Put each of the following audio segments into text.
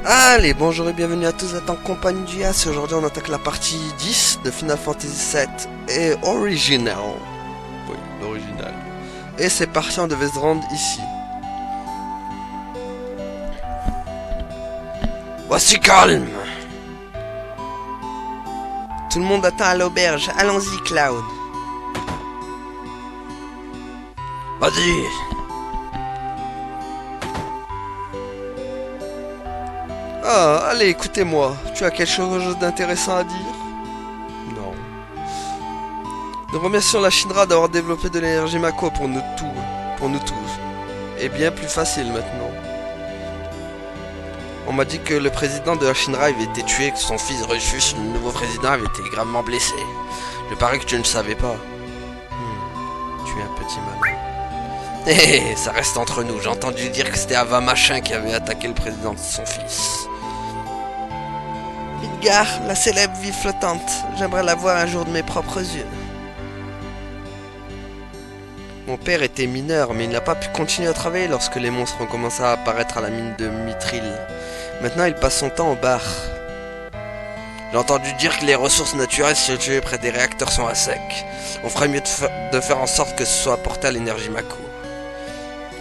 Allez, bonjour et bienvenue à tous en compagnie du Yas. Aujourd'hui on attaque la partie 10 de Final Fantasy VII et Original. Oui, l'original. Et c'est parti, on devait se rendre ici. Voici calme. Tout le monde attend à l'auberge. Allons-y, Cloud. Vas-y. Ah, allez, écoutez-moi. Tu as quelque chose d'intéressant à dire? Non. Nous remercions la Shinra d'avoir développé de l'énergie Mako pour nous tous. Et bien plus facile maintenant. On m'a dit que le président de la Shinra avait été tué, que son fils Rufus, le nouveau président, avait été gravement blessé. Je parie que tu ne savais pas. Tu es un petit malin. Hé, ça reste entre nous. J'ai entendu dire que c'était Ava Machin qui avait attaqué le président de son fils. Midgar, la célèbre vie flottante. J'aimerais la voir un jour de mes propres yeux. Mon père était mineur, mais il n'a pas pu continuer à travailler lorsque les monstres ont commencé à apparaître à la mine de Mithril. Maintenant, il passe son temps au bar. J'ai entendu dire que les ressources naturelles situées près des réacteurs sont à sec. On ferait mieux de faire en sorte que ce soit apporté à l'énergie Mako.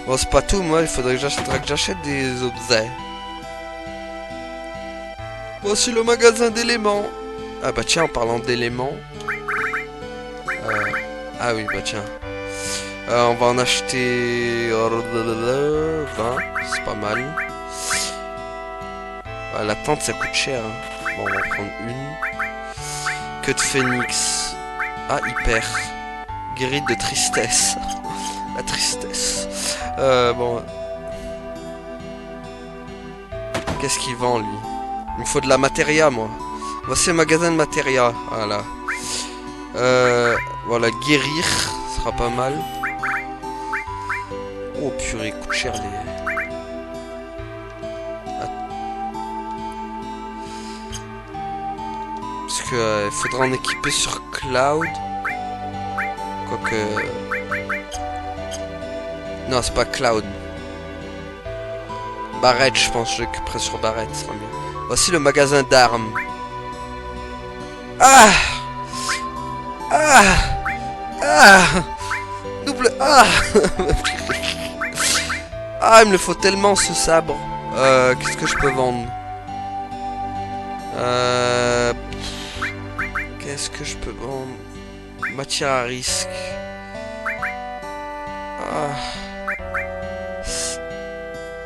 Bon, c'est pas tout, moi, il faudrait que j'achète des objets. Voici le magasin d'éléments. Ah bah tiens, en parlant d'éléments... Ah oui, bah tiens. On va en acheter 20, c'est pas mal. La tente ça coûte cher. Hein. Bon, on va en prendre une. Queue de phénix. Ah, hyper. Guérite de tristesse. La tristesse. Bon. Qu'est-ce qu'il vend lui? Il me faut de la matéria, moi. Voici le magasin de matéria. Voilà. Voilà, guérir. Ce sera pas mal. Oh purée, coûte cher les... Parce que il faudra en équiper sur Cloud. Quoique... Non, c'est pas Cloud. Barrett, je pense, je récupérerai sur Barrett, ça sera mieux. Voici le magasin d'armes. Ah! Ah! Ah! Double A! Ah, il me le faut tellement ce sabre. Qu'est-ce que je peux vendre? Qu'est-ce que je peux vendre? Matière à risque. Ah.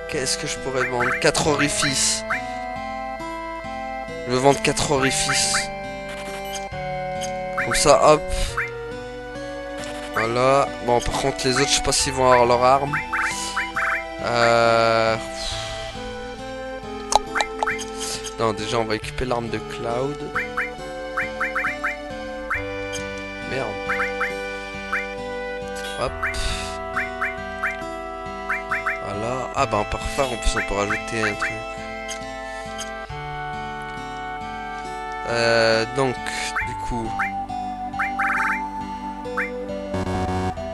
Qu'est-ce que je pourrais vendre? 4 orifices. Je veux vendre 4 orifices. Comme ça, hop. Voilà. Bon, par contre, les autres, je sais pas s'ils vont avoir leur arme. Non, déjà, on va équiper l'arme de Cloud. Merde. Hop. Voilà. Ah, bah, en parfum, en plus, on peut rajouter un truc. Donc, du coup...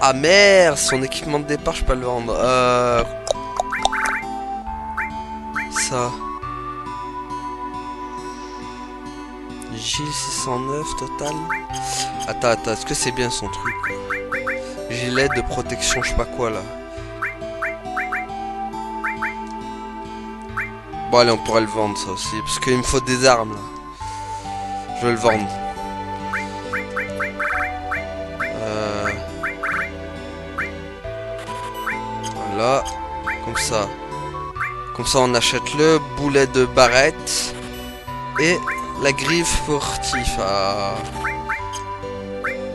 Ah merde, son équipement de départ, je peux pas le vendre. Ça. Gilles 609 total. Attends, est-ce que c'est bien son truc? Gilet de protection, je sais pas quoi là. Bon allez, on pourrait le vendre ça aussi, parce qu'il me faut des armes là. Je vais le vendre. Voilà, comme ça. Comme ça on achète le boulet de Barrett. Et la griffe furtif. Ah.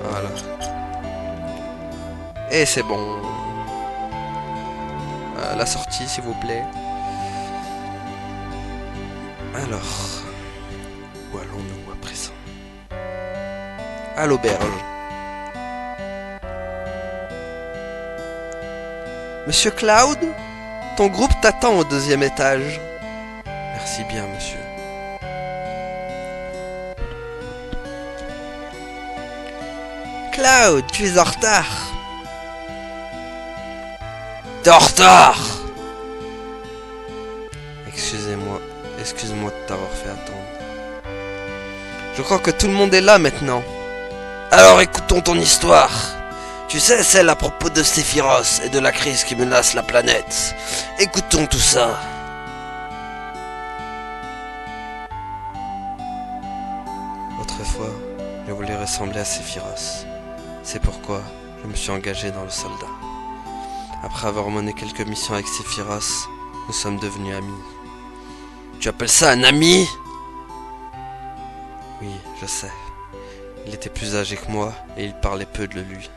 Voilà. Et c'est bon. La sortie s'il vous plaît. Alors. Où allons-nous à présent? À l'auberge. Monsieur Cloud, ton groupe t'attend au 2e étage. Merci bien, monsieur. Cloud, tu es en retard. T'es en retard. Excusez-moi. moi de t'avoir fait attendre. Je crois que tout le monde est là maintenant. Alors écoutons ton histoire. Tu sais, celle à propos de Sephiroth et de la crise qui menace la planète. Écoutons tout ça. Autrefois, je voulais ressembler à Sephiroth. C'est pourquoi je me suis engagé dans le soldat. Après avoir mené quelques missions avec Sephiroth, nous sommes devenus amis. Tu appelles ça un ami? Oui, je sais. Il était plus âgé que moi et il parlait peu de lui.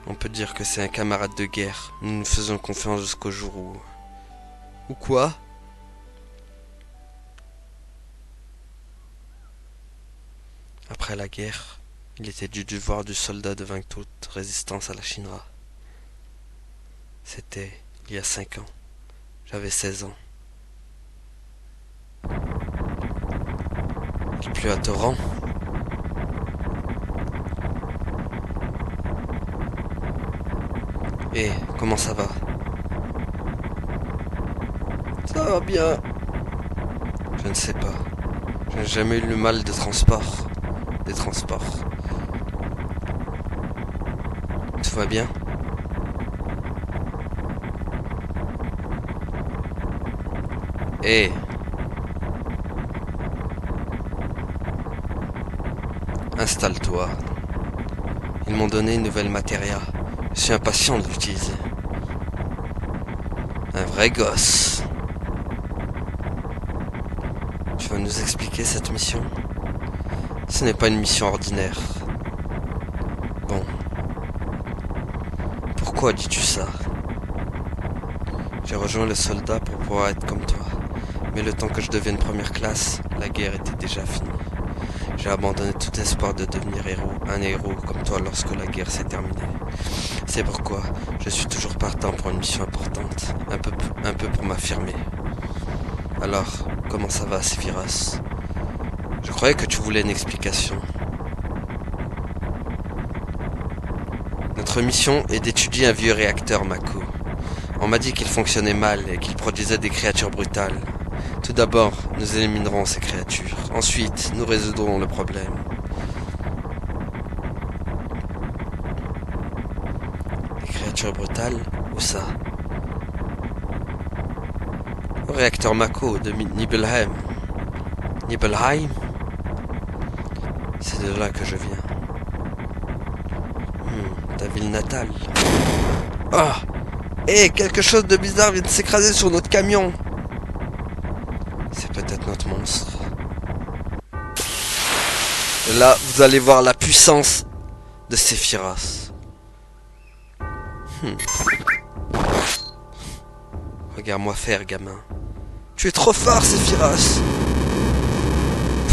On peut dire que c'est un camarade de guerre. Nous nous faisons confiance jusqu'au jour où... Ou quoi? Après la guerre, il était du devoir du soldat de vaincre toute résistance à la Shinra. C'était il y a 5 ans. J'avais 16 ans. Il pleut à torrent. Et comment ça va? Ça va bien. Je ne sais pas. Je n'ai jamais eu le mal de transport. Des transports. Tout va bien? Et installe-toi. Ils m'ont donné une nouvelle matéria. Je suis impatient de l'utiliser. Un vrai gosse. Tu vas nous expliquer cette mission? Ce n'est pas une mission ordinaire. Bon. Pourquoi dis-tu ça? J'ai rejoint le soldat pour pouvoir être comme toi. Mais le temps que je devienne première classe, la guerre était déjà finie. J'ai abandonné tout espoir de devenir un héros comme toi lorsque la guerre s'est terminée. C'est pourquoi je suis toujours partant pour une mission importante, un peu pour m'affirmer. Alors, comment ça va, Sephiroth? Je croyais que tu voulais une explication. Notre mission est d'étudier un vieux réacteur Mako. On m'a dit qu'il fonctionnait mal et qu'il produisait des créatures brutales. Tout d'abord, nous éliminerons ces créatures. Ensuite, nous résoudrons le problème. Les créatures brutales? Où ça? Au réacteur Mako de Nibelheim. Nibelheim? C'est de là que je viens. Ta ville natale. Ah! Hé, quelque chose de bizarre vient de s'écraser sur notre camion. C'est peut-être notre monstre. Et là, vous allez voir la puissance de Sephiroth. Regarde-moi faire, gamin. Tu es trop fort, Sephiroth.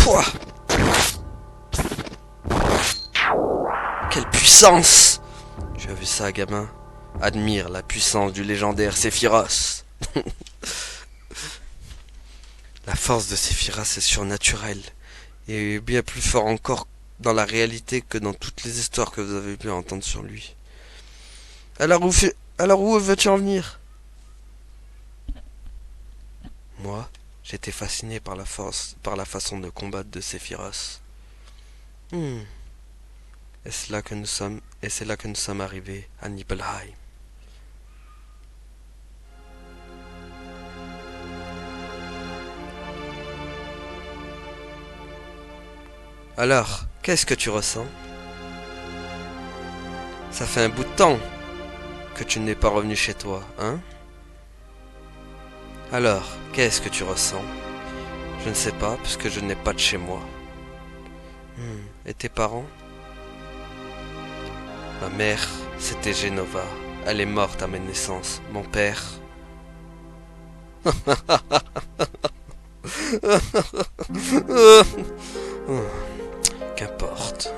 Pouah. Quelle puissance! Tu as vu ça, gamin? Admire la puissance du légendaire Sephiroth. La force de Sephiroth est surnaturelle et bien plus fort encore dans la réalité que dans toutes les histoires que vous avez pu entendre sur lui. Alors où veux-tu en venir? Moi, j'étais fasciné par la façon de combattre de Sephiroth. Et c'est là que nous sommes arrivés à Nibelheim. Alors, qu'est-ce que tu ressens? Ça fait un bout de temps que tu n'es pas revenu chez toi, hein? Alors, qu'est-ce que tu ressens? Je ne sais pas, puisque je n'ai pas de chez moi. Et tes parents? Ma mère, c'était Genova. Elle est morte à ma naissance. Mon père... Qu'importe.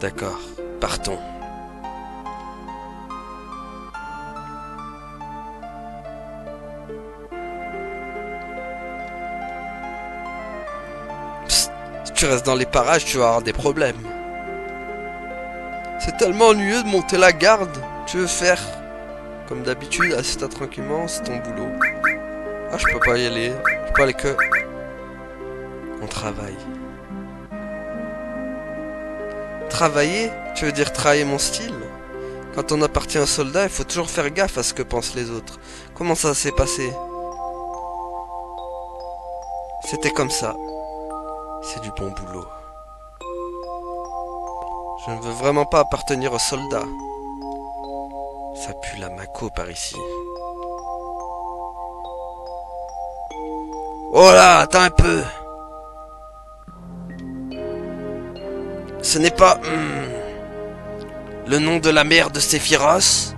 D'accord, partons. Psst, si tu restes dans les parages, tu vas avoir des problèmes. C'est tellement ennuyeux de monter la garde. Tu veux faire Comme d'habitude, assieds-toi tranquillement, c'est ton boulot. Ah, je peux pas y aller. Je peux aller que... On travaille. Travailler? Tu veux dire travailler mon style? Quand on appartient aux soldats, il faut toujours faire gaffe à ce que pensent les autres. Comment ça s'est passé? C'était comme ça. C'est du bon boulot. Je ne veux vraiment pas appartenir aux soldats. Ça pue la Mako par ici. Oh là, attends un peu. Ce n'est pas... le nom de la mère de Sephiroth?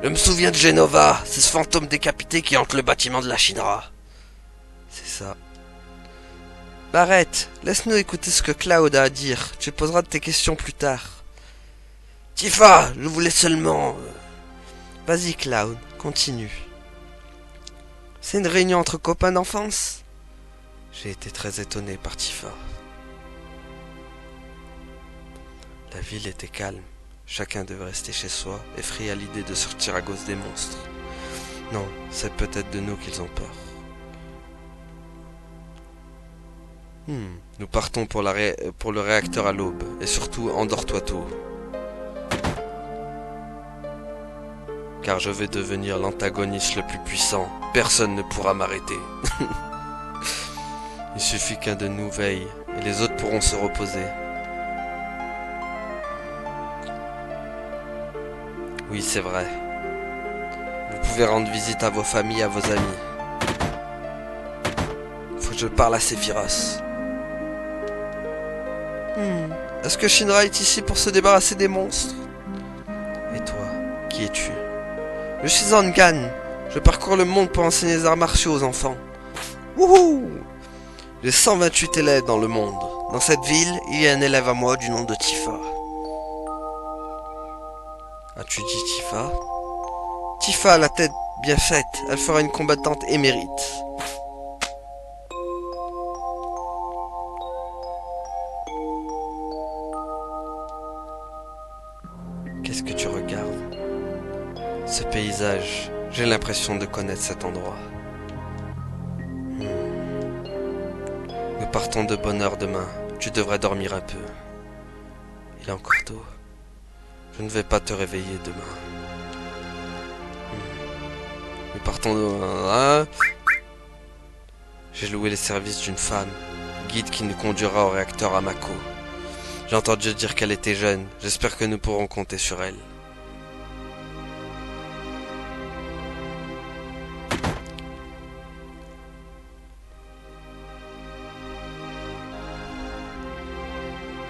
Je me souviens de Genova, c'est ce fantôme décapité qui hante le bâtiment de la Shinra. C'est ça. Barrett, laisse-nous écouter ce que Cloud a à dire. Tu poseras tes questions plus tard. Tifa, je voulais seulement... Vas-y Cloud, continue. C'est une réunion entre copains d'enfance? J'ai été très étonné par Tifa. La ville était calme. Chacun devait rester chez soi, effrayé à l'idée de sortir à cause des monstres. Non, c'est peut-être de nous qu'ils ont peur. Nous partons pour le réacteur à l'aube. Et surtout, endors-toi tôt. Car je vais devenir l'antagoniste le plus puissant. Personne ne pourra m'arrêter. Il suffit qu'un de nous veille, et les autres pourront se reposer. Oui, c'est vrai. Vous pouvez rendre visite à vos familles, à vos amis. Faut que je parle à Sephiroth. Est-ce que Shinra est ici pour se débarrasser des monstres? Et toi, qui es-tu? Je suis Zangan. Je parcours le monde pour enseigner les arts martiaux aux enfants. Wouhou! J'ai 128 élèves dans le monde. Dans cette ville, il y a un élève à moi du nom de Tifa. As-tu dit Tifa? Tifa a la tête bien faite. Elle fera une combattante émérite. Qu'est-ce que tu regardes? Ce paysage, j'ai l'impression de connaître cet endroit. Nous partons de bonne heure demain. Tu devrais dormir un peu. Il est encore tôt. Je ne vais pas te réveiller demain. Nous partons de... J'ai loué les services d'une femme, guide qui nous conduira au réacteur à Mako. J'ai entendu dire qu'elle était jeune. J'espère que nous pourrons compter sur elle.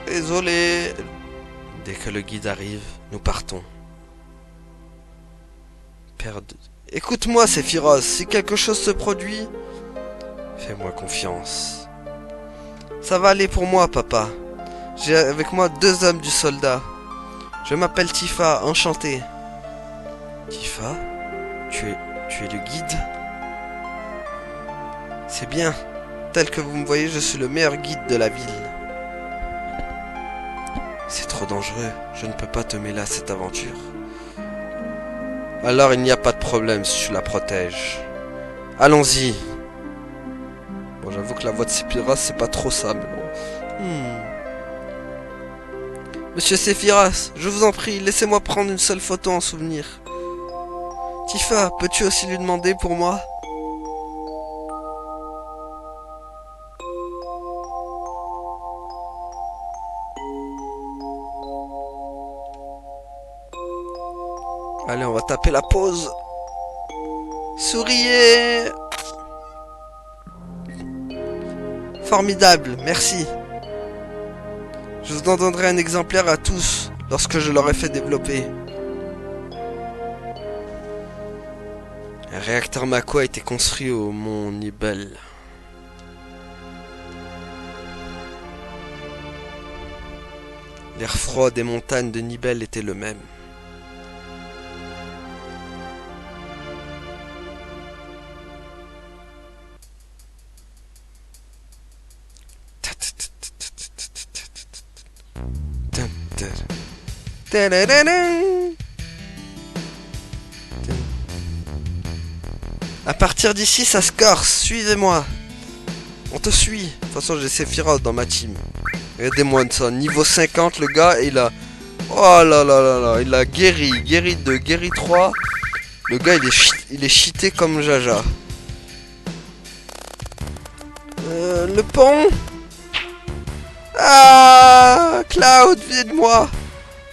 Désolé. Dès que le guide arrive, nous partons. Écoute-moi, Sephiroth, si quelque chose se produit, fais-moi confiance. Ça va aller pour moi, papa. J'ai avec moi 2 hommes du soldat. Je m'appelle Tifa, enchanté. Tifa, tu es le guide? C'est bien. Tel que vous me voyez, je suis le meilleur guide de la ville. C'est trop dangereux. Je ne peux pas te mêler à cette aventure. Alors il n'y a pas de problème si tu la protèges. Allons-y. Bon, j'avoue que la voix de Sephiroth, c'est pas trop ça, mais bon. Monsieur Sephiroth, je vous en prie, laissez-moi prendre une seule photo en souvenir. Tifa, peux-tu aussi lui demander pour moi? Allez, on va taper la pause. Souriez. Formidable, merci. Je vous en donnerai un exemplaire à tous lorsque je l'aurai fait développer. Un réacteur Mako a été construit au mont Nibel. L'air froid des montagnes de Nibel était le même. Tadadadam. À partir d'ici, ça se corse. Suivez-moi. On te suit. De toute façon, j'ai Sephiroth dans ma team. Regardez-moi ça. Niveau 50, le gars, il a... Oh là là là là. Il a guéri. Guéri 2, guéri 3. Le gars, il est cheaté comme Jaja. Le pont. Ah, Cloud, viens de moi.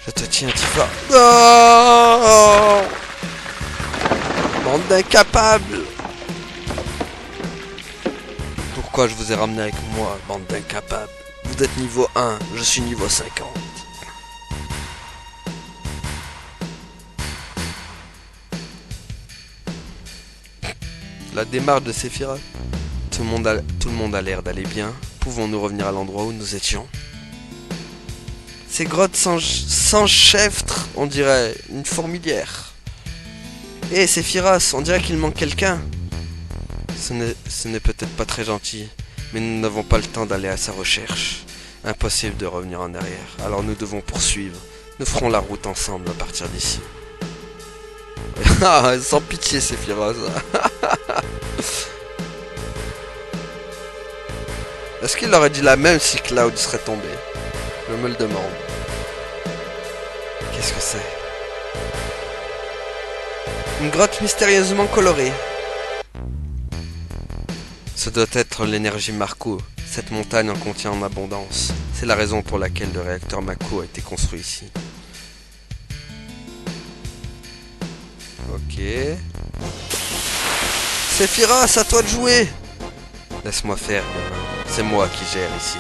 Je te tiens, Tifa. Non. Bande d'incapables. Pourquoi je vous ai ramené avec moi, bande d'incapables? Vous êtes niveau 1, je suis niveau 50. La démarche de Sephiroth. Tout le monde a l'air d'aller bien. Pouvons-nous revenir à l'endroit où nous étions? Ces grottes sans chèvre, on dirait une fourmilière. Hé, Sephiroth, on dirait qu'il manque quelqu'un. Ce n'est peut-être pas très gentil, mais nous n'avons pas le temps d'aller à sa recherche. Impossible de revenir en arrière, alors nous devons poursuivre. Nous ferons la route ensemble à partir d'ici. Sans pitié, Sephiroth. Est-ce qu'il aurait dit la même si Cloud serait tombé? Je me le demande. Qu'est-ce que c'est? Une grotte mystérieusement colorée. Ce doit être l'énergie Mako. Cette montagne en contient en abondance. C'est la raison pour laquelle le réacteur Mako a été construit ici. Ok. Sephiroth, à toi de jouer. Laisse-moi faire, gamin. C'est moi qui gère ici.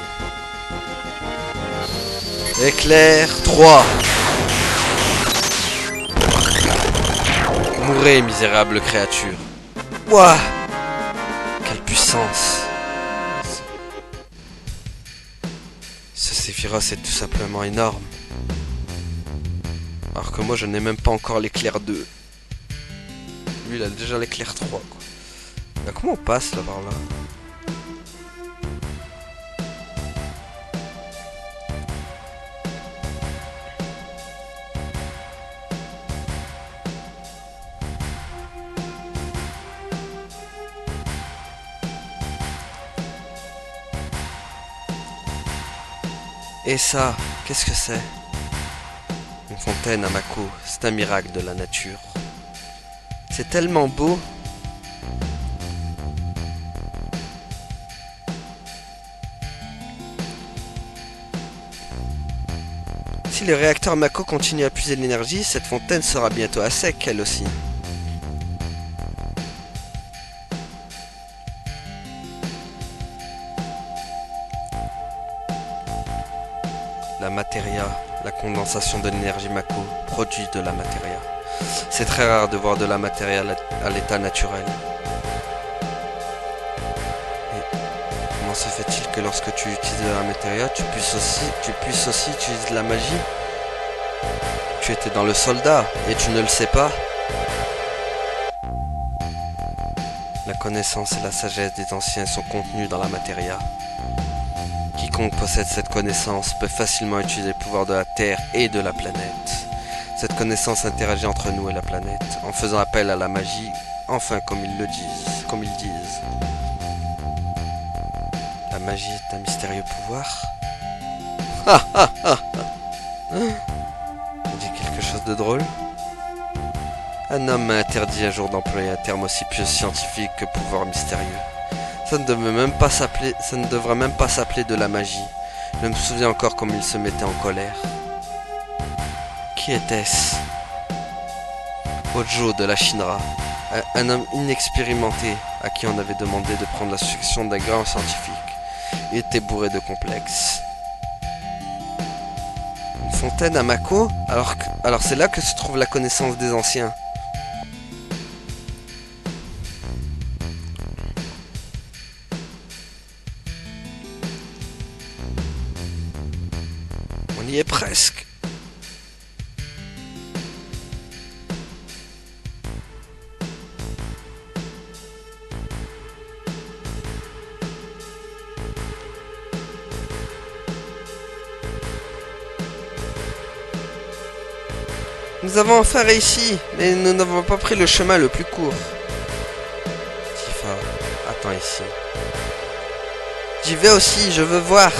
Éclair 3. Mourez, misérable créature. Ouah. Quelle puissance. Ce Sephiroth est tout simplement énorme. Alors que moi je n'ai même pas encore l'éclair 2. Lui il a déjà l'éclair 3 quoi. Là, comment on passe là par là? Et ça, qu'est-ce que c'est? Une fontaine à Mako, c'est un miracle de la nature. C'est tellement beau. Si le réacteur Mako continue à puiser de l'énergie, cette fontaine sera bientôt à sec, elle aussi. La matéria, la condensation de l'énergie Mako, produit de la matéria. C'est très rare de voir de la matéria à l'état naturel. Et comment se fait-il que lorsque tu utilises de la matéria, tu puisses aussi utiliser de la magie? Tu étais dans le soldat et tu ne le sais pas. La connaissance et la sagesse des anciens sont contenues dans la matéria. Quiconque possède cette connaissance peut facilement utiliser les pouvoirs de la Terre et de la planète. Cette connaissance interagit entre nous et la planète, en faisant appel à la magie, enfin comme ils disent. La magie est un mystérieux pouvoir. On dit quelque chose de drôle. Un homme m'a interdit un jour d'employer un terme aussi peu scientifique que pouvoir mystérieux. Ça ne devrait même pas s'appeler de la magie. Je me souviens encore comme il se mettait en colère. Qui était-ce? Hojo de la Shinra, un homme inexpérimenté à qui on avait demandé de prendre la succession d'un grand scientifique. Il était bourré de complexes. Une fontaine à Mako? Alors c'est là que se trouve la connaissance des anciens. On y est presque. Nous avons enfin réussi, mais nous n'avons pas pris le chemin le plus court. Tifa, attends ici. J'y vais aussi, je veux voir.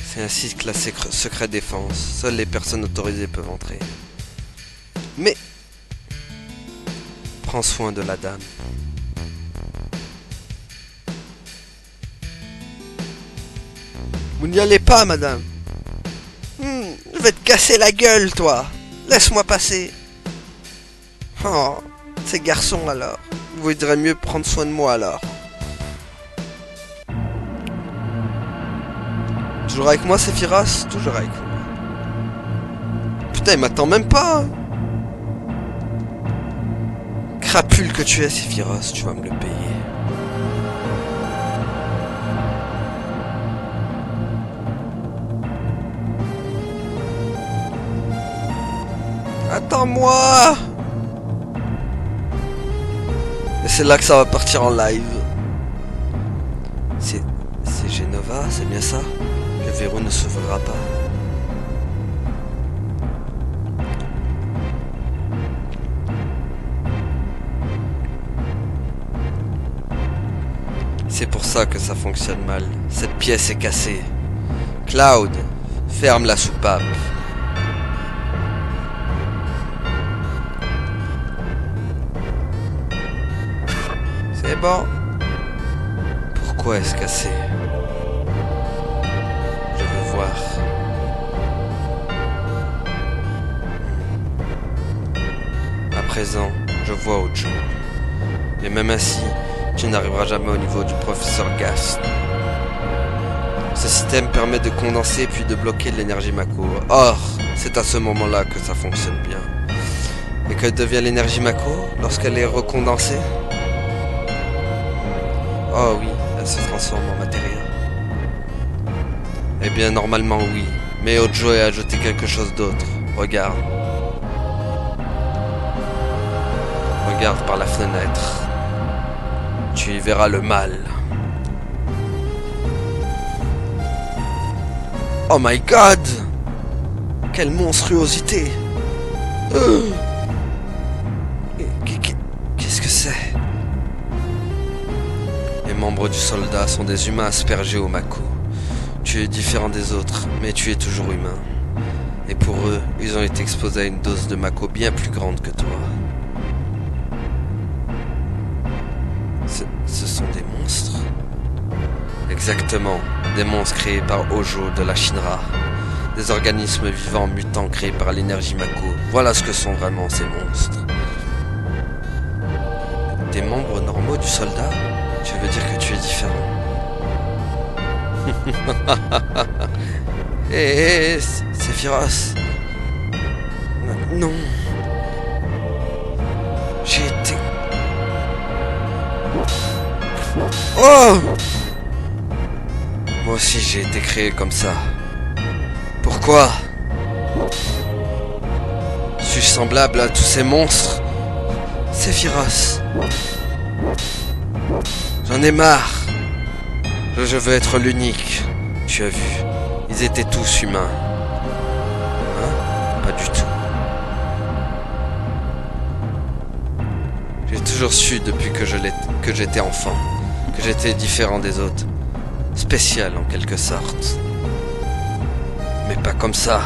C'est un site classé secret défense. Seules les personnes autorisées peuvent entrer. Mais prends soin de la dame. Vous n'y allez pas, madame. Je vais te casser la gueule, toi. Laisse-moi passer. Oh, ces garçons alors. Vous voudrez mieux prendre soin de moi alors. Toujours avec moi, Sephiroth? Toujours avec moi. Putain, il m'attend même pas. Crapule que tu es, Sephiroth, tu vas me le payer. Attends-moi. Et c'est là que ça va partir en live. C'est Genova, c'est bien ça? Le verrou ne s'ouvrira pas. C'est pour ça que ça fonctionne mal. Cette pièce est cassée. Cloud, ferme la soupape. C'est bon. Pourquoi est-ce cassé? Je veux voir. À présent, je vois autre chose. Et même ainsi, tu n'arriveras jamais au niveau du professeur Gast. Ce système permet de condenser puis de bloquer l'énergie Mako. Or, c'est à ce moment-là que ça fonctionne bien. Et que devient l'énergie Mako lorsqu'elle est recondensée? Oh oui, elle se transforme en matériel. Eh bien, normalement oui. Mais Hojo a ajouté quelque chose d'autre. Regarde. Regarde par la fenêtre. Tu y verras le mal. Oh my god! Quelle monstruosité! Qu'est-ce que c'est? Les membres du soldat sont des humains aspergés au Mako. Tu es différent des autres, mais tu es toujours humain. Et pour eux, ils ont été exposés à une dose de Mako bien plus grande que toi. Ce sont des monstres? Exactement, des monstres créés par Hojo de la Shinra. Des organismes vivants mutants créés par l'énergie Mako. Voilà ce que sont vraiment ces monstres. Des membres normaux du soldat? Tu veux dire que tu es différent? Hé, Sephiroth. Non. J'ai été... Oh! Moi aussi j'ai été créé comme ça. Pourquoi? Suis-je semblable à tous ces monstres? Sephiroth. J'en ai marre. Je veux être l'unique. Tu as vu, ils étaient tous humains. Hein? Pas du tout. J'ai toujours su depuis que j'étais enfant, que j'étais différent des autres. Spécial en quelque sorte. Mais pas comme ça.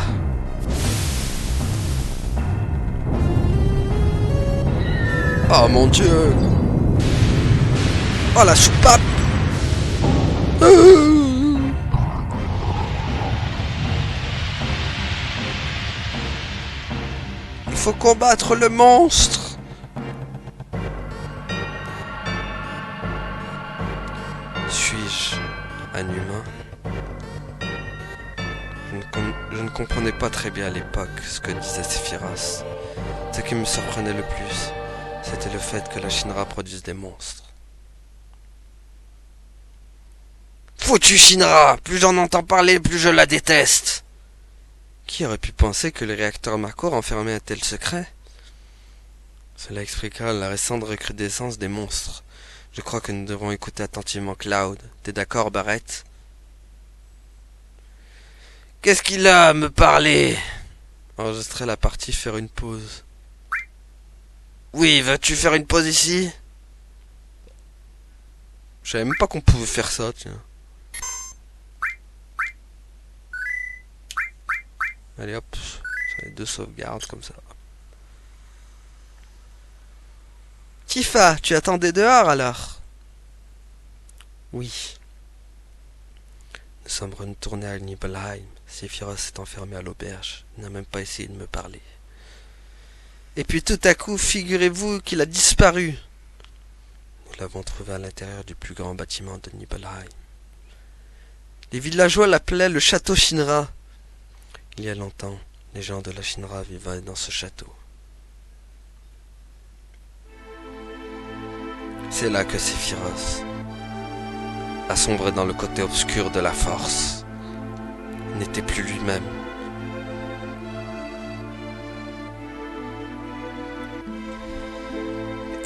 Oh mon Dieu. Oh la soupape. Il faut combattre le monstre. Suis-je un humain? Je ne comprenais pas très bien à l'époque ce que disait Sephiroth. Ce qui me surprenait le plus, c'était le fait que la Shinra produise des monstres. Foutu Shinra! Plus j'en entends parler, plus je la déteste! Qui aurait pu penser que le réacteur Mako renfermait un tel secret? Cela expliquera la récente recrudescence des monstres. Je crois que nous devrons écouter attentivement Cloud. T'es d'accord, Barrett? Qu'est-ce qu'il a à me parler? Enregistrer la partie, faire une pause. Oui, vas-tu faire une pause ici? Je savais même pas qu'on pouvait faire ça, tiens. Allez hop, sur les 2 sauvegardes comme ça. Tifa, tu attendais dehors alors? Oui. Nous sommes retournés à Nibelheim. Sephiroth s'est enfermé à l'auberge. Il n'a même pas essayé de me parler. Et puis tout à coup, figurez-vous qu'il a disparu. Nous l'avons trouvé à l'intérieur du plus grand bâtiment de Nibelheim. Les villageois l'appelaient le château Shinra. Il y a longtemps, les gens de la Shinra vivaient dans ce château. C'est là que Sephiroth a sombré dans le côté obscur de la force. Il n'était plus lui-même.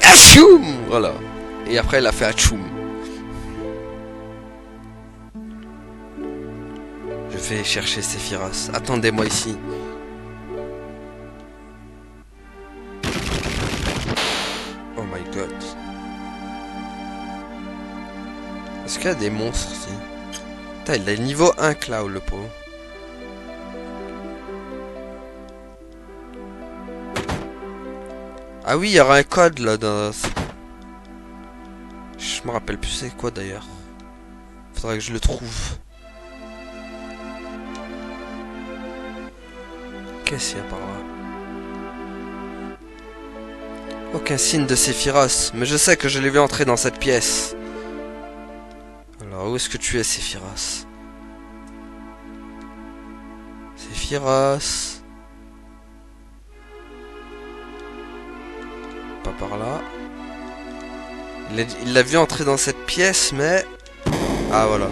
Achoum! Voilà. Et après, il a fait Achoum. Je vais chercher Sephiroth. Attendez-moi ici. Oh my god. Est-ce qu'il y a des monstres ici? Putain, il a le niveau 1 Cloud, le pauvre. Ah oui, il y aura un code là dans... Je me rappelle plus c'est quoi d'ailleurs. Faudrait que je le trouve. Qu'est-ce qu'il y a par là? Aucun signe de Sephiroth, mais je sais que je l'ai vu entrer dans cette pièce. Alors, où est-ce que tu es, Sephiroth? Sephiroth. Pas par là. Il l'a vu entrer dans cette pièce, mais... Ah, voilà.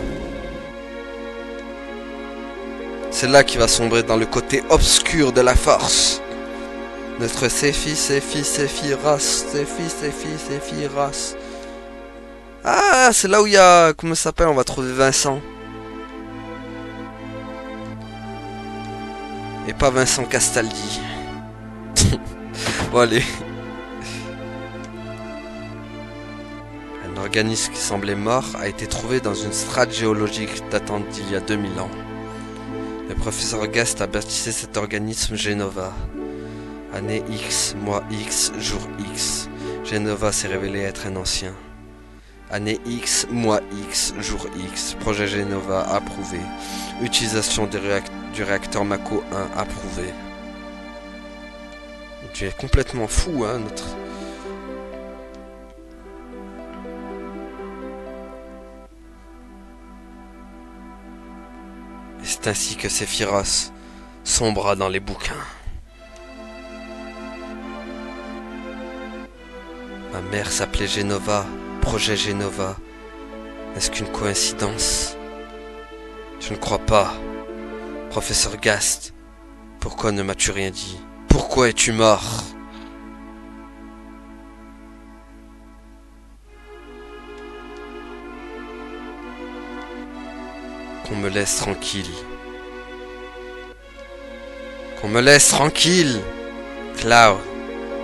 C'est là qu'il va sombrer dans le côté obscur de la force. Notre Sephiroth. Ah, c'est là où il y a... Comment ça s'appelle? On va trouver Vincent. Et pas Vincent Castaldi. Bon, allez. Un organisme qui semblait mort a été trouvé dans une strate géologique datant d'il y a 2000 ans. Le professeur Gast a baptisé cet organisme Genova. Année X, mois X, jour X. Genova s'est révélé être un ancien. Année X, mois X, jour X. Projet Genova approuvé. Utilisation du réacteur Mako 1 approuvé. Tu es complètement fou, hein, notre... Et c'est ainsi que Sephiroth sombra dans les bouquins. Ma mère s'appelait Genova, projet Genova. Est-ce qu'une coïncidence? Je ne crois pas. Professeur Gast, pourquoi ne m'as-tu rien dit? Pourquoi es-tu mort? Qu'on me laisse tranquille. Qu'on me laisse tranquille. Cloud,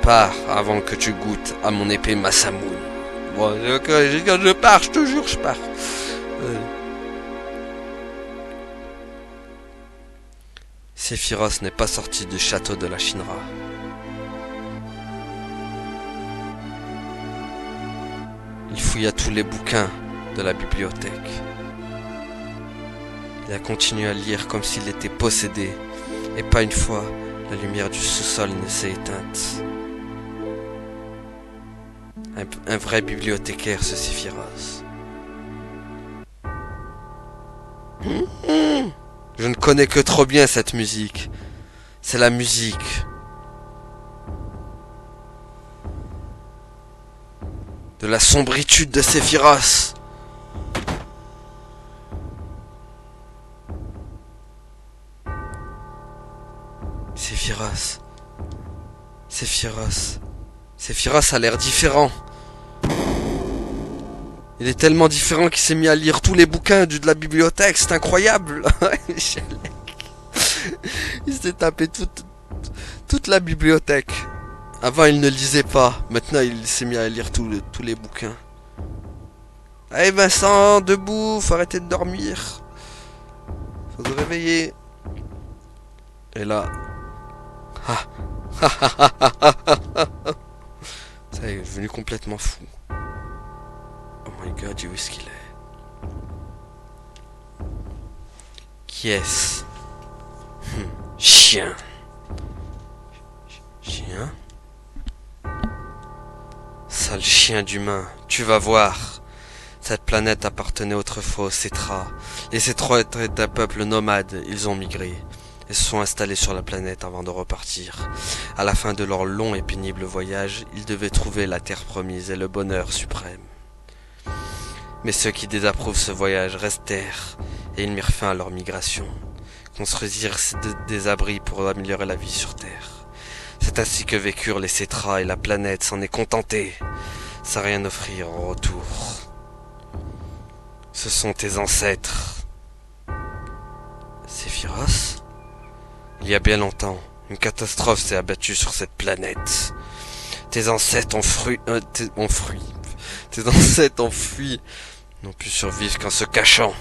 pars avant que tu goûtes à mon épée Masamune. Bon, ok, je pars, je te jure, je pars. Sephiroth n'est pas sorti du château de la Shinra. Il fouilla tous les bouquins de la bibliothèque. Il a continué à lire comme s'il était possédé, et pas une fois, la lumière du sous-sol ne s'est éteinte. Un vrai bibliothécaire, ce Sephiroth. Je ne connais que trop bien cette musique. C'est la musique de la sombritude de Sephiroth. Sephiroth. Sephiroth. Sephiroth a l'air différent. Il est tellement différent qu'il s'est mis à lire tous les bouquins de la bibliothèque, c'est incroyable. Il s'est tapé toute la bibliothèque. Avant, il ne lisait pas. Maintenant, il s'est mis à lire tous les bouquins. Allez, Vincent, debout, faut arrêter de dormir. Faut se réveiller. Et là... Ah. Ça y est, devenu complètement fou. Oh my god, où est-ce qu'il est? Qui est-ce? Chien. Chien? Sale chien d'humain, tu vas voir. Cette planète appartenait autrefois aux Cétra. Les Cétra étaient un peuple nomade, ils ont migré et se sont installés sur la planète avant de repartir. À la fin de leur long et pénible voyage, ils devaient trouver la terre promise et le bonheur suprême. Mais ceux qui désapprouvent ce voyage restèrent et ils mirent fin à leur migration, construisirent des abris pour améliorer la vie sur Terre. C'est ainsi que vécurent les Cétra et la planète s'en est contentée, sans rien offrir en retour. Ce sont tes ancêtres. Sephiroth? Il y a bien longtemps, une catastrophe s'est abattue sur cette planète. Tes ancêtres ont fui, n'ont pu survivre qu'en se cachant.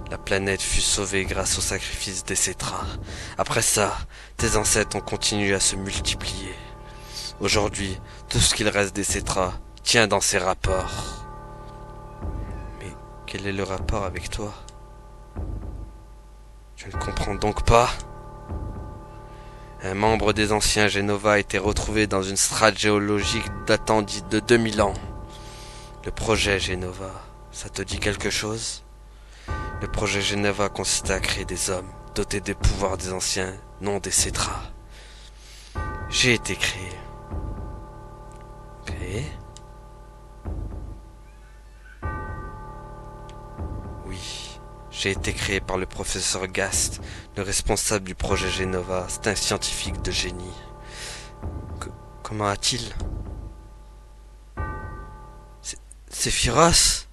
La planète fut sauvée grâce au sacrifice des Cétra. Après ça, tes ancêtres ont continué à se multiplier. Aujourd'hui, tout ce qu'il reste des Cétra tient dans ces rapports. Mais quel est le rapport avec toi? Je ne comprends donc pas. Un membre des anciens Genova a été retrouvé dans une strate géologique datant de 2000 ans. Le projet Genova, ça te dit quelque chose? Le projet Genova consistait à créer des hommes dotés des pouvoirs des anciens, non des Cétra. J'ai été créé. Créé? Oui, j'ai été créé par le professeur Gast, le responsable du projet Genova. C'est un scientifique de génie. Comment a-t-il? Sephiroth?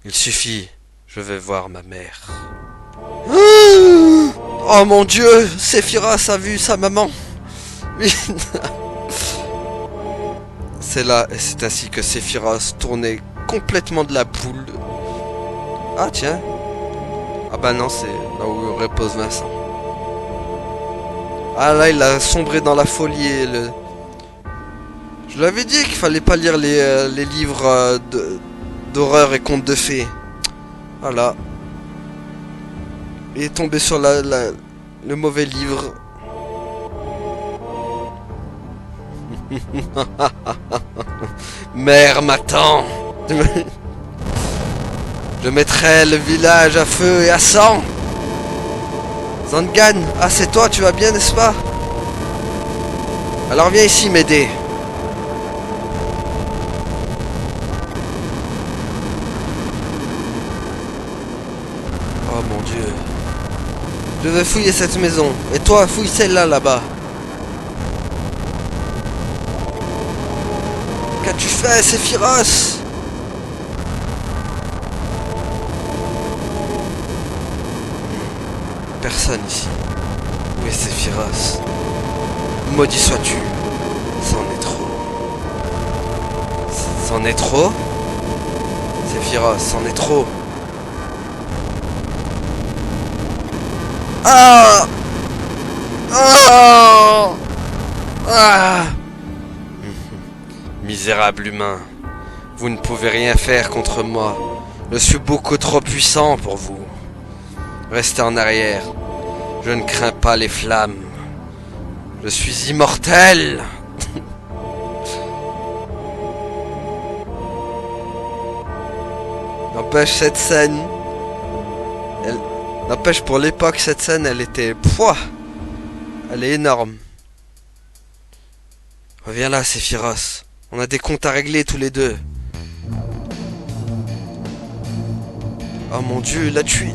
Il suffit, je vais voir ma mère. Oh mon dieu, Sephiroth a vu sa maman. C'est ainsi que Sephiroth tournait complètement de la boule. Ah tiens. Ah bah non, c'est là où repose Vincent. Ah là, il a sombré dans la folie et le... Je lui avais dit qu'il fallait pas lire les livres d'horreur et contes de fées. Voilà. Il est tombé sur le mauvais livre. Mère m'attend. Je mettrai le village à feu et à sang. Zangan, ah c'est toi, tu vas bien, n'est-ce pas? Alors viens ici m'aider. Oh mon dieu. Je vais fouiller cette maison. Et toi, fouille celle-là, là-bas. Qu'as-tu fait, Sephiroth? Personne ici. Où est Sephiroth? Maudit sois-tu. C'en est trop. C'en est trop? Sephiroth, c'en est trop. Ah! Ah! Ah! Misérable humain, vous ne pouvez rien faire contre moi. Je suis beaucoup trop puissant pour vous. Restez en arrière. Je ne crains pas les flammes. Je suis immortel. N'empêche cette scène. N'empêche pour l'époque cette scène elle était. Pouah. Elle est énorme. Reviens là, Sephiroth. On a des comptes à régler tous les deux. Oh mon dieu, il a tué.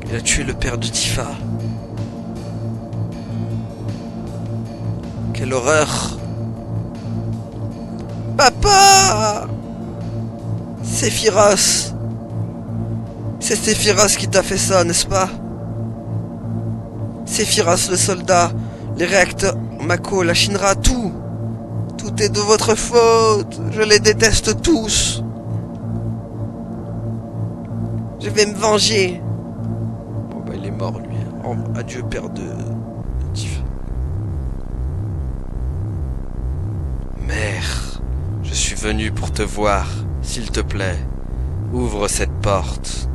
Il a tué le père de Tifa. Quelle horreur. Papa! Sephiroth! C'est Sephiroth qui t'a fait ça, n'est-ce pas? Sephiroth le soldat, les réacteurs Mako, la Shinra, tout! Tout est de votre faute! Je les déteste tous! Je vais me venger! Bon bah il est mort lui. Oh, adieu père de Tifa. Mère, je suis venu pour te voir. S'il te plaît, ouvre cette porte.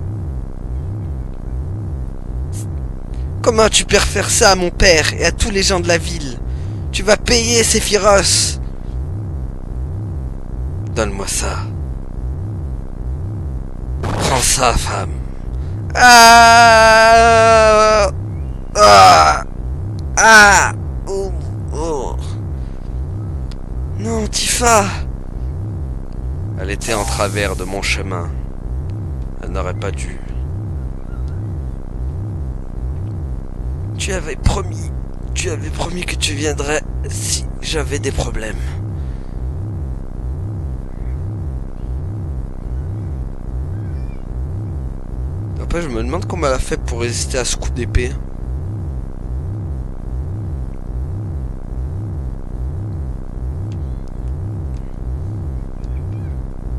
Comment tu peux faire ça à mon père et à tous les gens de la ville? Tu vas payer, Sephiroth. Donne-moi ça. Prends ça, femme. Ah, ah, ah, oh, oh. Non, Tifa. Elle était en travers de mon chemin. Elle n'aurait pas dû. Tu avais promis que tu viendrais si j'avais des problèmes. Après, je me demande comment elle a fait pour résister à ce coup d'épée.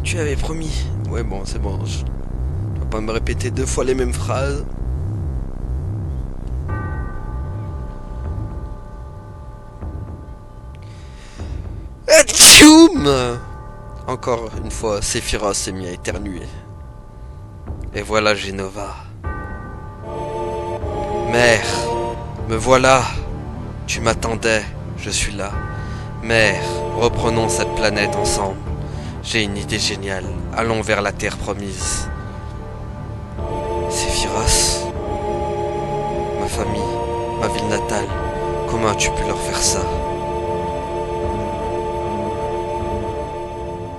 Tu avais promis. Ouais, bon, c'est bon. Je dois pas me répéter 2 fois les mêmes phrases. Atchoum! Encore une fois, Sephiroth s'est mis à éternuer. Et voilà Jenova. Mère, me voilà. Tu m'attendais, je suis là. Mère, reprenons cette planète ensemble. J'ai une idée géniale. Allons vers la terre promise. Sephiroth, ma famille, ma ville natale, comment as-tu pu leur faire ça?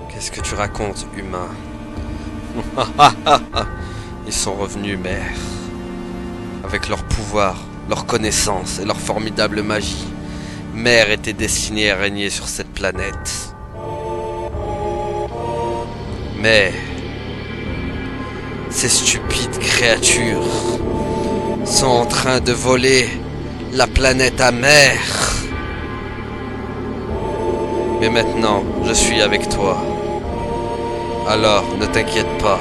Qu'est-ce que tu racontes, humain? Ils sont revenus, mère. Avec leur pouvoir, leur connaissance et leur formidable magie, Mère était destinée à régner sur cette planète. Mais ces stupides créatures sont en train de voler la planète à Mère. Mais maintenant, je suis avec toi. Alors, ne t'inquiète pas.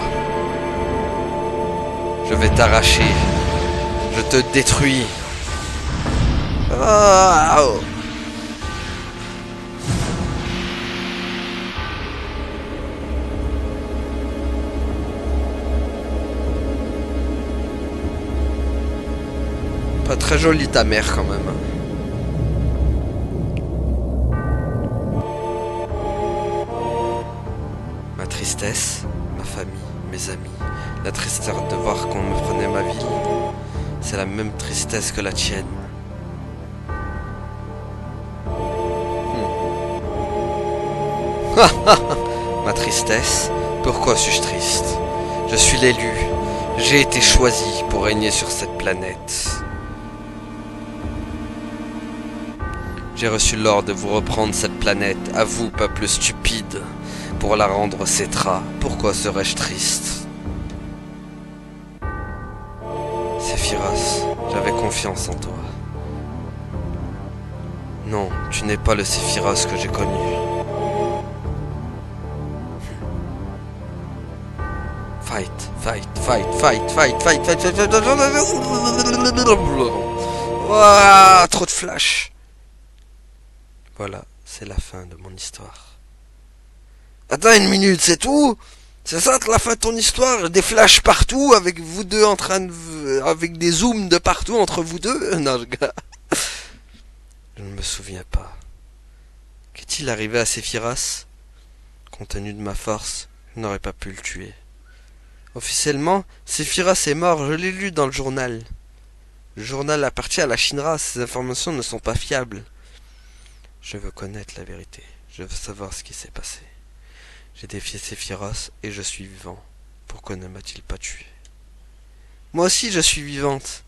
Je vais t'arracher. Je te détruis. Oh. Pas très jolie ta mère quand même. Ma tristesse, ma famille, mes amis, la tristesse de voir qu'on me prenait ma ville, c'est la même tristesse que la tienne. Ma tristesse, pourquoi suis-je triste? Je suis l'élu, j'ai été choisi pour régner sur cette planète. J'ai reçu l'ordre de vous reprendre cette planète, à vous, peuple stupide, pour la rendre Cetra. Pourquoi serais-je triste? Sephiroth, j'avais confiance en toi. Non, tu n'es pas le Sephiroth que j'ai connu. Fight, fight, fight, fight, fight, fight, fight, fight, fight, ouah, trop de flash. Voilà, c'est la fin de mon histoire. Attends une minute, c'est tout? C'est ça la fin de ton histoire? Des flashs partout avec vous deux en train de... avec des zooms de partout entre vous deux? Non, je ne me souviens pas. Qu'est-il arrivé à Sephiroth? Compte tenu de ma force, je n'aurais pas pu le tuer. Officiellement, Sephiroth est mort, je l'ai lu dans le journal. Le journal appartient à la Shinra, ces informations ne sont pas fiables. Je veux connaître la vérité, je veux savoir ce qui s'est passé. J'ai défié Sephiroth et je suis vivant. Pourquoi ne m'a-t-il pas tué? Moi aussi je suis vivante.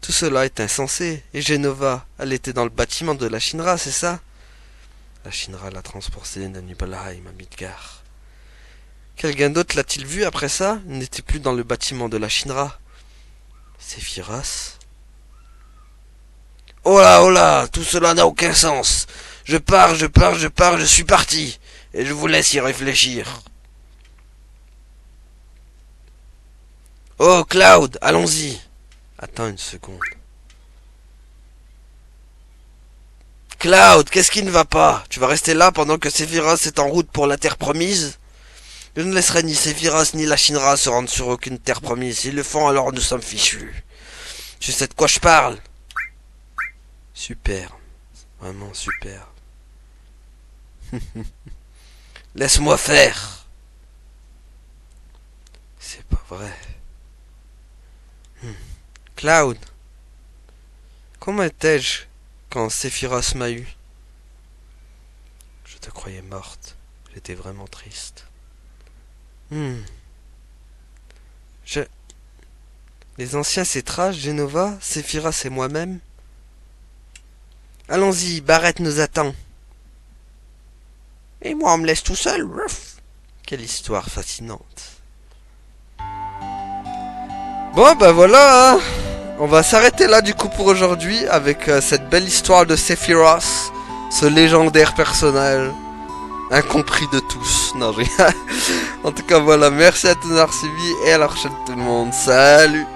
Tout cela est insensé. Et Jenova, elle était dans le bâtiment de la Shinra, c'est ça? La Shinra l'a transporté de Nibelheim à Midgar. Quelqu'un d'autre l'a-t-il vu après ça? Il n'était plus dans le bâtiment de la Shinra. Sephiroth? Oh là, tout cela n'a aucun sens. Je pars, je suis parti. Et je vous laisse y réfléchir. Oh, Cloud, allons-y. Attends une seconde. Cloud, qu'est-ce qui ne va pas? Tu vas rester là pendant que Sephiroth est en route pour la terre promise? Je ne laisserai ni Sephiroth ni la Shinra se rendre sur aucune terre promise. S'ils le font, alors nous sommes fichus. Tu sais de quoi je parle? Super. Vraiment super. Laisse-moi faire. C'est pas vrai. Cloud. Comment étais-je quand Sephiroth m'a eu? Je te croyais morte. J'étais vraiment triste. Les anciens Cétrages, Genova, Sephiroth et moi-même. Allons-y, Barrett nous attend. Et moi on me laisse tout seul. Quelle histoire fascinante. Bon bah voilà, hein. On va s'arrêter là du coup pour aujourd'hui avec cette belle histoire de Sephiroth, ce légendaire personnage incompris de tous. Non, j'ai... En tout cas voilà, merci à tous d'avoir suivi et à la prochaine tout le monde. Salut.